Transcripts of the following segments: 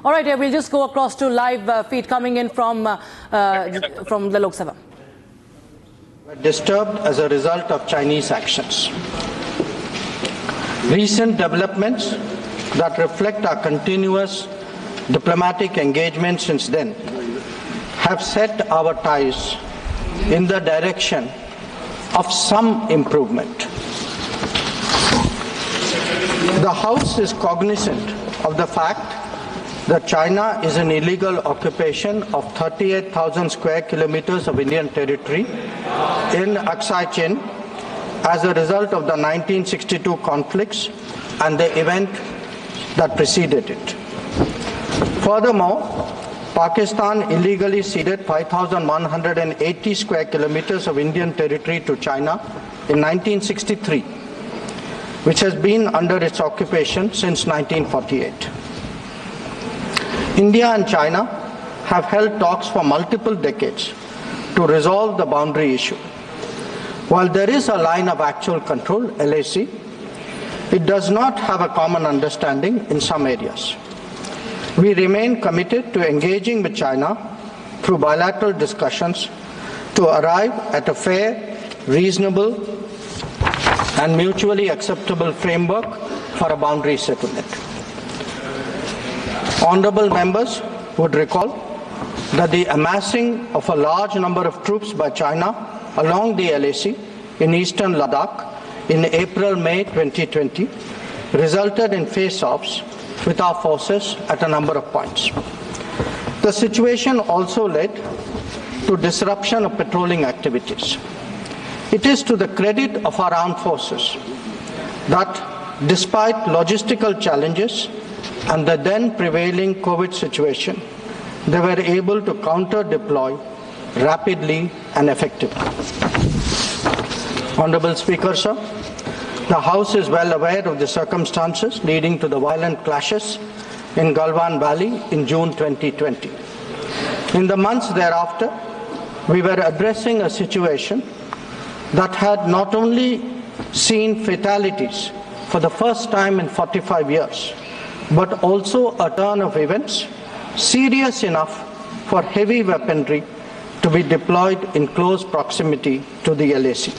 All right, we'll just go across to live feed coming in from the Lok Sabha. Disturbed as a result of Chinese actions. Recent developments that reflect our continuous diplomatic engagement since then have set our ties in the direction of some improvement. The House is cognizant of the fact that China is an illegal occupation of 38,000 square kilometers of Indian territory in Aksai Chin as a result of the 1962 conflicts and the event that preceded it. Furthermore, Pakistan illegally ceded 5,180 square kilometers of Indian territory to China in 1963, which has been under its occupation since 1948. India and China have held talks for multiple decades to resolve the boundary issue. While there is a line of actual control, LAC, it does not have a common understanding in some areas. We remain committed to engaging with China through bilateral discussions to arrive at a fair, reasonable, and mutually acceptable framework for a boundary settlement. Honorable members would recall that the amassing of a large number of troops by China along the LAC in eastern Ladakh in April-May 2020 resulted in face-offs with our forces at a number of points. The situation also led to disruption of patrolling activities. It is to the credit of our armed forces that despite logistical challenges and the then prevailing COVID situation, they were able to counter-deploy rapidly and effectively. Honorable Speaker, sir, the House is well aware of the circumstances leading to the violent clashes in Galwan Valley in June 2020. In the months thereafter, we were addressing a situation that had not only seen fatalities for the first time in 45 years, but also a turn of events serious enough for heavy weaponry to be deployed in close proximity to the LAC.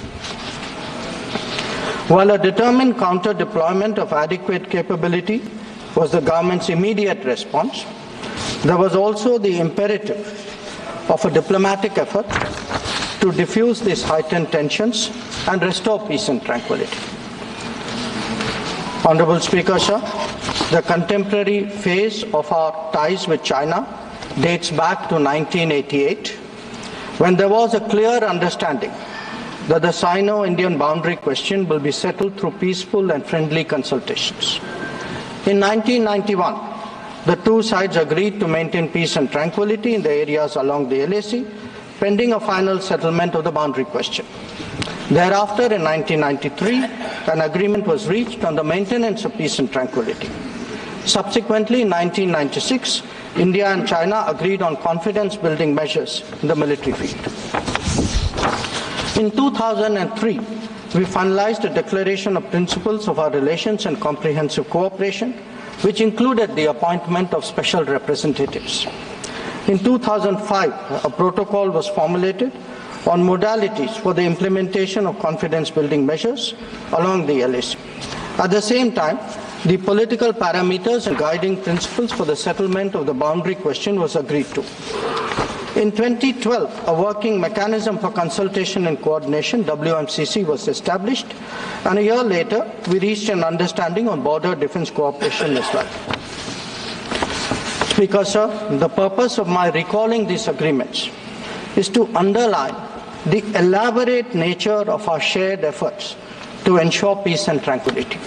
While a determined counter-deployment of adequate capability was the government's immediate response, there was also the imperative of a diplomatic effort to diffuse these heightened tensions and restore peace and tranquility. Honorable Speaker, sir, the contemporary phase of our ties with China dates back to 1988, when there was a clear understanding that the Sino-Indian boundary question will be settled through peaceful and friendly consultations. In 1991, the two sides agreed to maintain peace and tranquility in the areas along the LAC, pending a final settlement of the boundary question. Thereafter, in 1993, an agreement was reached on the maintenance of peace and tranquility. Subsequently, in 1996, India and China agreed on confidence-building measures in the military field. In 2003, we finalized a declaration of principles of our relations and comprehensive cooperation, which included the appointment of special representatives. In 2005, a protocol was formulated on modalities for the implementation of confidence-building measures along the LAC. At the same time, the political parameters and guiding principles for the settlement of the boundary question was agreed to. In 2012, a working mechanism for consultation and coordination, WMCC, was established, and a year later, we reached an understanding on border defense cooperation as well. Speaker, sir, the purpose of my recalling these agreements is to underline the elaborate nature of our shared efforts to ensure peace and tranquility,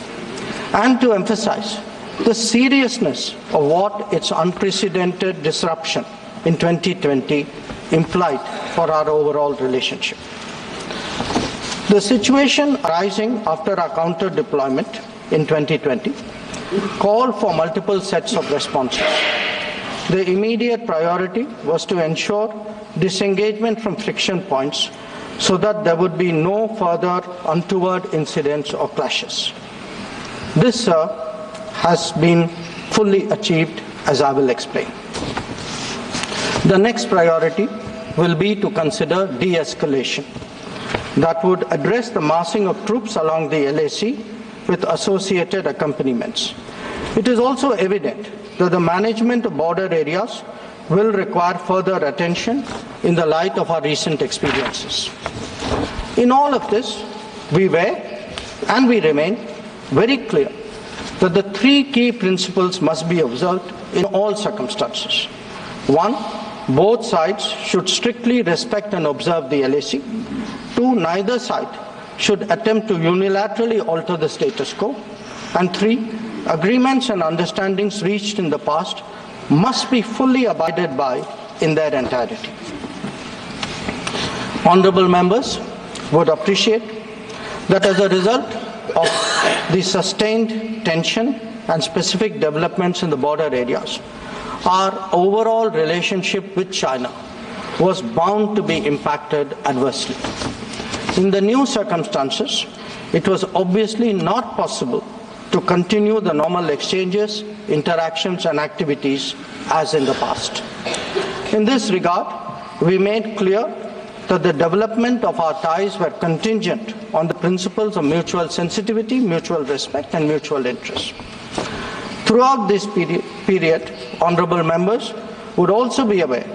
and to emphasize the seriousness of what its unprecedented disruption in 2020 implied for our overall relationship. The situation arising after our counter-deployment in 2020 called for multiple sets of responses. The immediate priority was to ensure disengagement from friction points so that there would be no further untoward incidents or clashes. This, sir, has been fully achieved as I will explain. The next priority will be to consider de-escalation. That would address the massing of troops along the LAC with associated accompaniments. It is also evident that the management of border areas will require further attention in the light of our recent experiences. In all of this, we were and we remain very clear that the three key principles must be observed in all circumstances. One, both sides should strictly respect and observe the LAC. Two, neither side should attempt to unilaterally alter the status quo. And three, agreements and understandings reached in the past must be fully abided by in their entirety. Honourable members would appreciate that as a result of the sustained tension and specific developments in the border areas, our overall relationship with China was bound to be impacted adversely. In the new circumstances, it was obviously not possible to continue the normal exchanges, interactions and activities as in the past. In this regard, we made clear that the development of our ties were contingent on the principles of mutual sensitivity, mutual respect and mutual interest. Throughout this period, honourable members would also be aware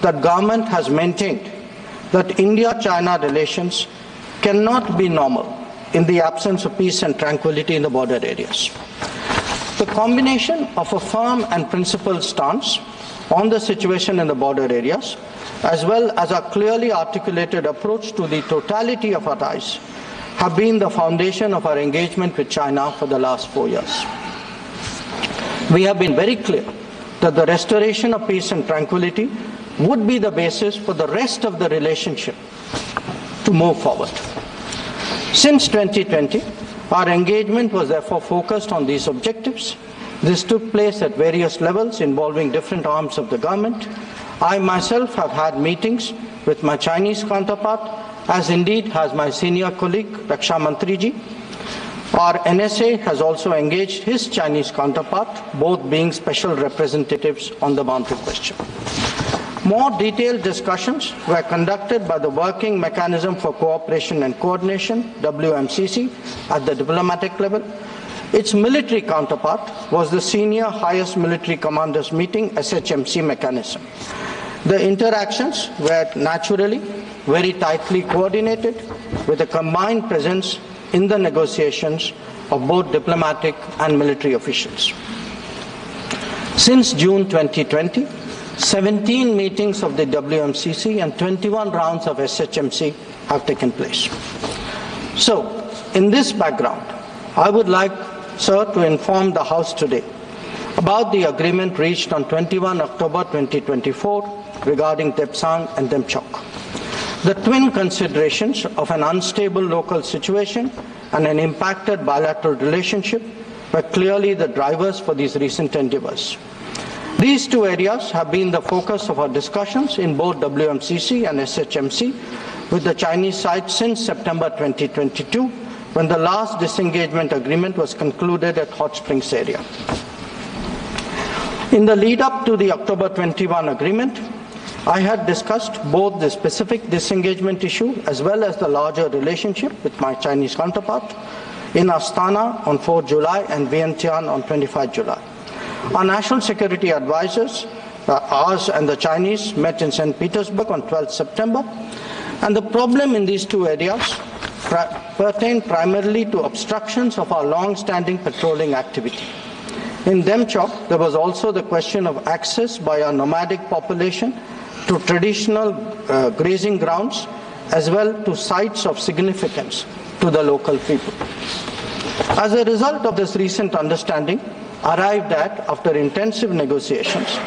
that government has maintained that India-China relations cannot be normal in the absence of peace and tranquility in the border areas. The combination of a firm and principled stance on the situation in the border areas, as well as a clearly articulated approach to the totality of our ties, have been the foundation of our engagement with China for the last 4 years. We have been very clear that the restoration of peace and tranquility would be the basis for the rest of the relationship to move forward. Since 2020, our engagement was therefore focused on these objectives. This took place at various levels involving different arms of the government. I myself have had meetings with my Chinese counterpart, as indeed has my senior colleague, Raksha Mantriji. Our NSA has also engaged his Chinese counterpart, both being special representatives on the boundary question. More detailed discussions were conducted by the Working Mechanism for Cooperation and Coordination, WMCC, at the diplomatic level. Its military counterpart was the Senior Highest Military Commanders Meeting, SHMC mechanism. The interactions were naturally very tightly coordinated with a combined presence in the negotiations of both diplomatic and military officials. Since June 2020, 17 meetings of the WMCC and 21 rounds of SHMC have taken place. So, in this background, I would like, sir, to inform the House today about the agreement reached on 21 October 2024 regarding Depsang and Demchok. The twin considerations of an unstable local situation and an impacted bilateral relationship were clearly the drivers for these recent endeavours. These two areas have been the focus of our discussions in both WMCC and SHMC with the Chinese side since September 2022, when the last disengagement agreement was concluded at Hot Springs area. In the lead up to the October 21 agreement, I had discussed both the specific disengagement issue as well as the larger relationship with my Chinese counterpart in Astana on 4 July and Vientiane on 25 July. Our national security advisors, ours and the Chinese, met in St. Petersburg on 12 September, and the problem in these two areas pertained primarily to obstructions of our long-standing patrolling activity. In Demchok, there was also the question of access by our nomadic population to traditional grazing grounds, as well to sites of significance to the local people. As a result of this recent understanding, arrived at, after intensive negotiations,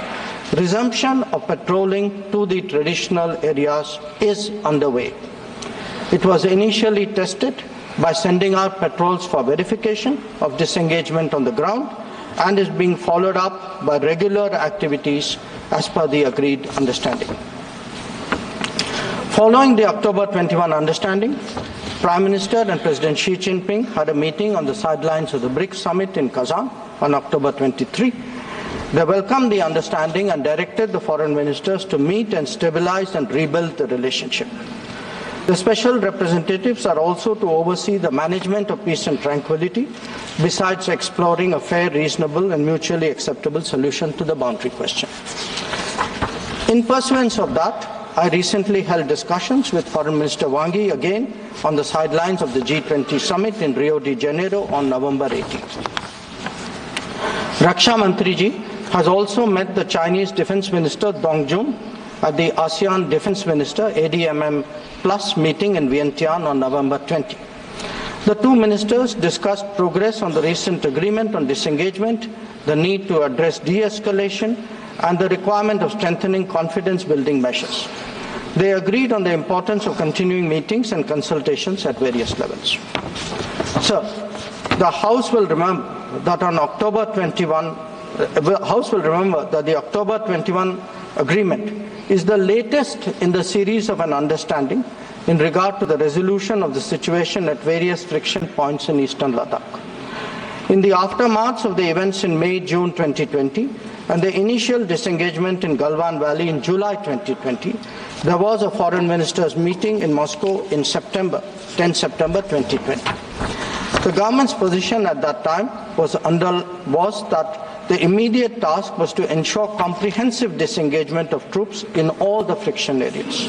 resumption of patrolling to the traditional areas is underway. It was initially tested by sending out patrols for verification of disengagement on the ground and is being followed up by regular activities as per the agreed understanding. Following the October 21 understanding, Prime Minister and President Xi Jinping had a meeting on the sidelines of the BRICS summit in Kazan on October 23. They welcomed the understanding and directed the foreign ministers to meet and stabilize and rebuild the relationship. The special representatives are also to oversee the management of peace and tranquility, besides exploring a fair, reasonable and mutually acceptable solution to the boundary question. In pursuance of that, I recently held discussions with Foreign Minister Wang Yi again on the sidelines of the G20 summit in Rio de Janeiro on November 18th. Raksha Mantri ji has also met the Chinese Defense Minister Dong Jun at the ASEAN Defense Minister ADMM Plus meeting in Vientiane on November 20. The two ministers discussed progress on the recent agreement on disengagement, the need to address de-escalation, and the requirement of strengthening confidence-building measures. They agreed on the importance of continuing meetings and consultations at various levels. Sir, the House will remember that on October 21, the House will remember that the October 21 agreement is the latest in the series of an understanding in regard to the resolution of the situation at various friction points in eastern Ladakh. In the aftermath of the events in May-June 2020 and the initial disengagement in Galwan Valley in July 2020, there was a foreign ministers meeting in Moscow in 10 September 2020. The government's position at that time was that the immediate task was to ensure comprehensive disengagement of troops in all the friction areas.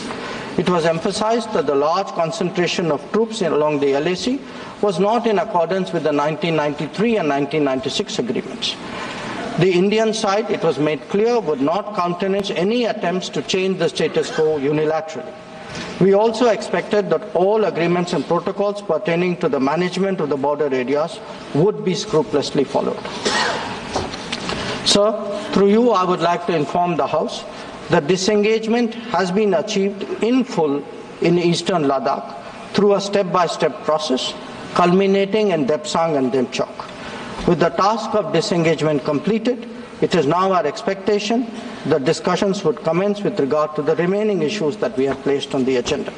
It was emphasized that the large concentration of troops along the LAC was not in accordance with the 1993 and 1996 agreements. The Indian side, it was made clear, would not countenance any attempts to change the status quo unilaterally. We also expected that all agreements and protocols pertaining to the management of the border areas would be scrupulously followed. Sir, through you, I would like to inform the House that disengagement has been achieved in full in eastern Ladakh through a step-by-step process culminating in Depsang and Demchok. With the task of disengagement completed, it is now our expectation that discussions would commence with regard to the remaining issues that we have placed on the agenda.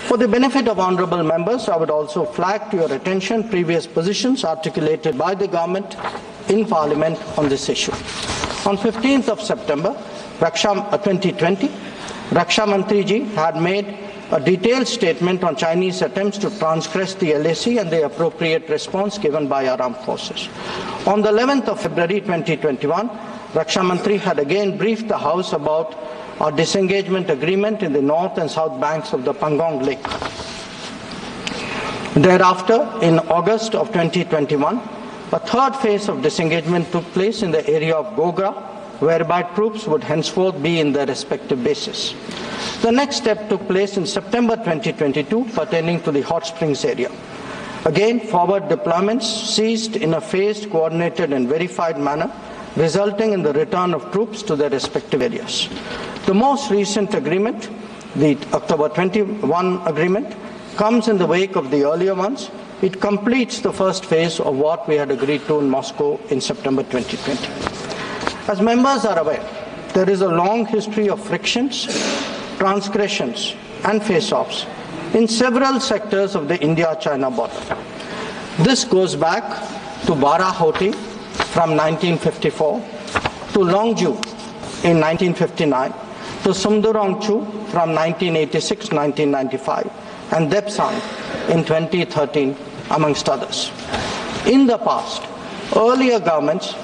For the benefit of honourable members, I would also flag to your attention previous positions articulated by the government in Parliament on this issue. On 15th of September 2020, Raksha Mantri ji had made a detailed statement on Chinese attempts to transgress the LAC and the appropriate response given by our armed forces. On the 11th of February 2021, Raksha Mantri had again briefed the House about our disengagement agreement in the north and south banks of the Pangong Lake. Thereafter, in August of 2021, a third phase of disengagement took place in the area of Gogra, whereby troops would henceforth be in their respective bases. The next step took place in September 2022 pertaining to the Hot Springs area. Again, forward deployments ceased in a phased, coordinated and verified manner, resulting in the return of troops to their respective areas. The most recent agreement, the October 21 agreement, comes in the wake of the earlier ones. It completes the first phase of what we had agreed to in Moscow in September 2020. As members are aware, there is a long history of frictions, transgressions and face-offs in several sectors of the India-China border. This goes back to Barahoti from 1954, to Longju in 1959, to Sumdurongchu from 1986-1995, and Depsang in 2013, amongst others. In the past, earlier governments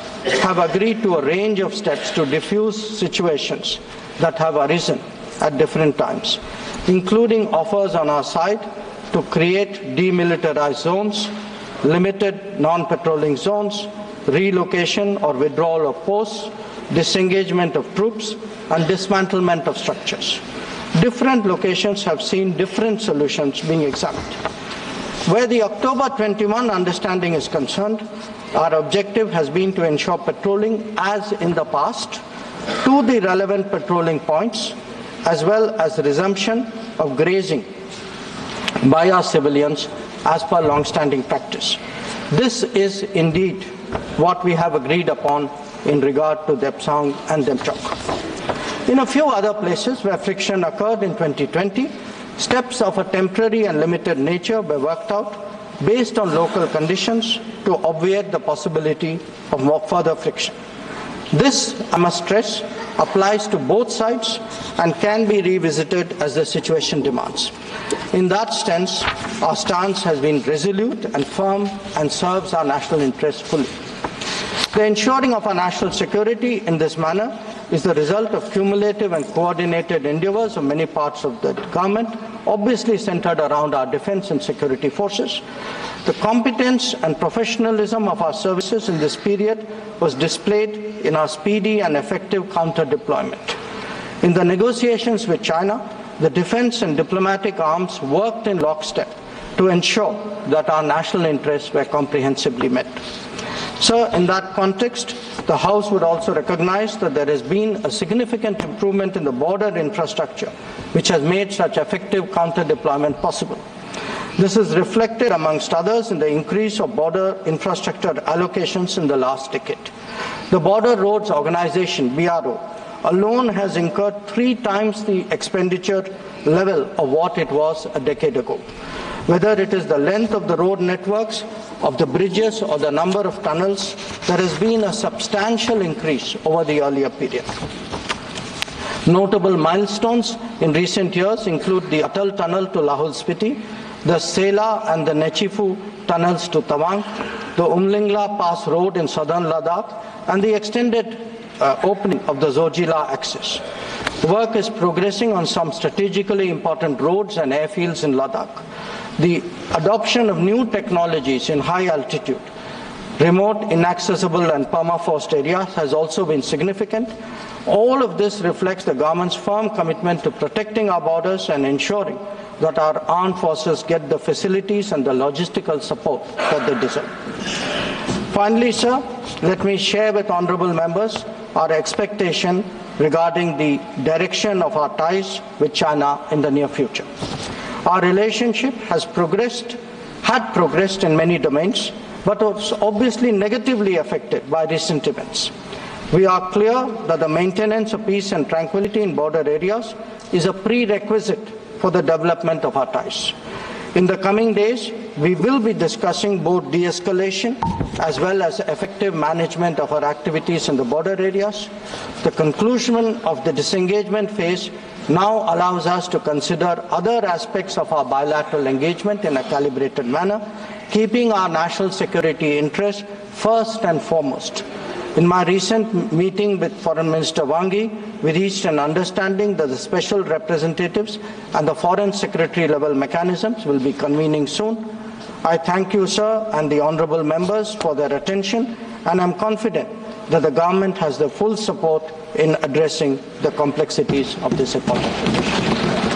have agreed to a range of steps to diffuse situations that have arisen at different times, including offers on our side to create demilitarized zones, limited non-patrolling zones, relocation or withdrawal of posts, disengagement of troops, and dismantlement of structures. Different locations have seen different solutions being examined. Where the October 21 understanding is concerned, our objective has been to ensure patrolling as in the past to the relevant patrolling points, as well as resumption of grazing by our civilians as per long-standing practice. This is indeed what we have agreed upon in regard to Depsang and Demchok. In a few other places where friction occurred in 2020, steps of a temporary and limited nature were worked out based on local conditions to obviate the possibility of more further friction. This, I must stress, applies to both sides and can be revisited as the situation demands. In that sense, our stance has been resolute and firm and serves our national interests fully. The ensuring of our national security in this manner is the result of cumulative and coordinated endeavors of many parts of the government, obviously centered around our defense and security forces. The competence and professionalism of our services in this period was displayed in our speedy and effective counter-deployment. In the negotiations with China, the defense and diplomatic arms worked in lockstep to ensure that our national interests were comprehensively met. So, in that context, the House would also recognize that there has been a significant improvement in the border infrastructure, which has made such effective counter-deployment possible. This is reflected, amongst others, in the increase of border infrastructure allocations in the last decade. The Border Roads Organization, BRO, alone has incurred 3 times the expenditure level of what it was a decade ago. Whether it is the length of the road networks, of the bridges, or the number of tunnels, there has been a substantial increase over the earlier period. Notable milestones in recent years include the Atal Tunnel to Lahul Spiti, the Sela and the Nechifu tunnels to Tawang, the Umlingla Pass Road in southern Ladakh, and the extended opening of the Zojila axis. Work is progressing on some strategically important roads and airfields in Ladakh. The adoption of new technologies in high altitude, remote, inaccessible and permafrost areas has also been significant. All of this reflects the government's firm commitment to protecting our borders and ensuring that our armed forces get the facilities and the logistical support that they deserve. Finally, sir, let me share with honourable members our expectation regarding the direction of our ties with China in the near future. Our relationship had progressed in many domains, but was obviously negatively affected by recent events. We are clear that the maintenance of peace and tranquility in border areas is a prerequisite for the development of our ties. In the coming days, we will be discussing both de-escalation as well as effective management of our activities in the border areas. The conclusion of the disengagement phase now allows us to consider other aspects of our bilateral engagement in a calibrated manner, keeping our national security interests first and foremost. In my recent meeting with Foreign Minister Wang Yi, we reached an understanding that the special representatives and the foreign secretary level mechanisms will be convening soon. I thank you, sir, and the honourable members for their attention, and I am confident that the government has the full support in addressing the complexities of this important issue.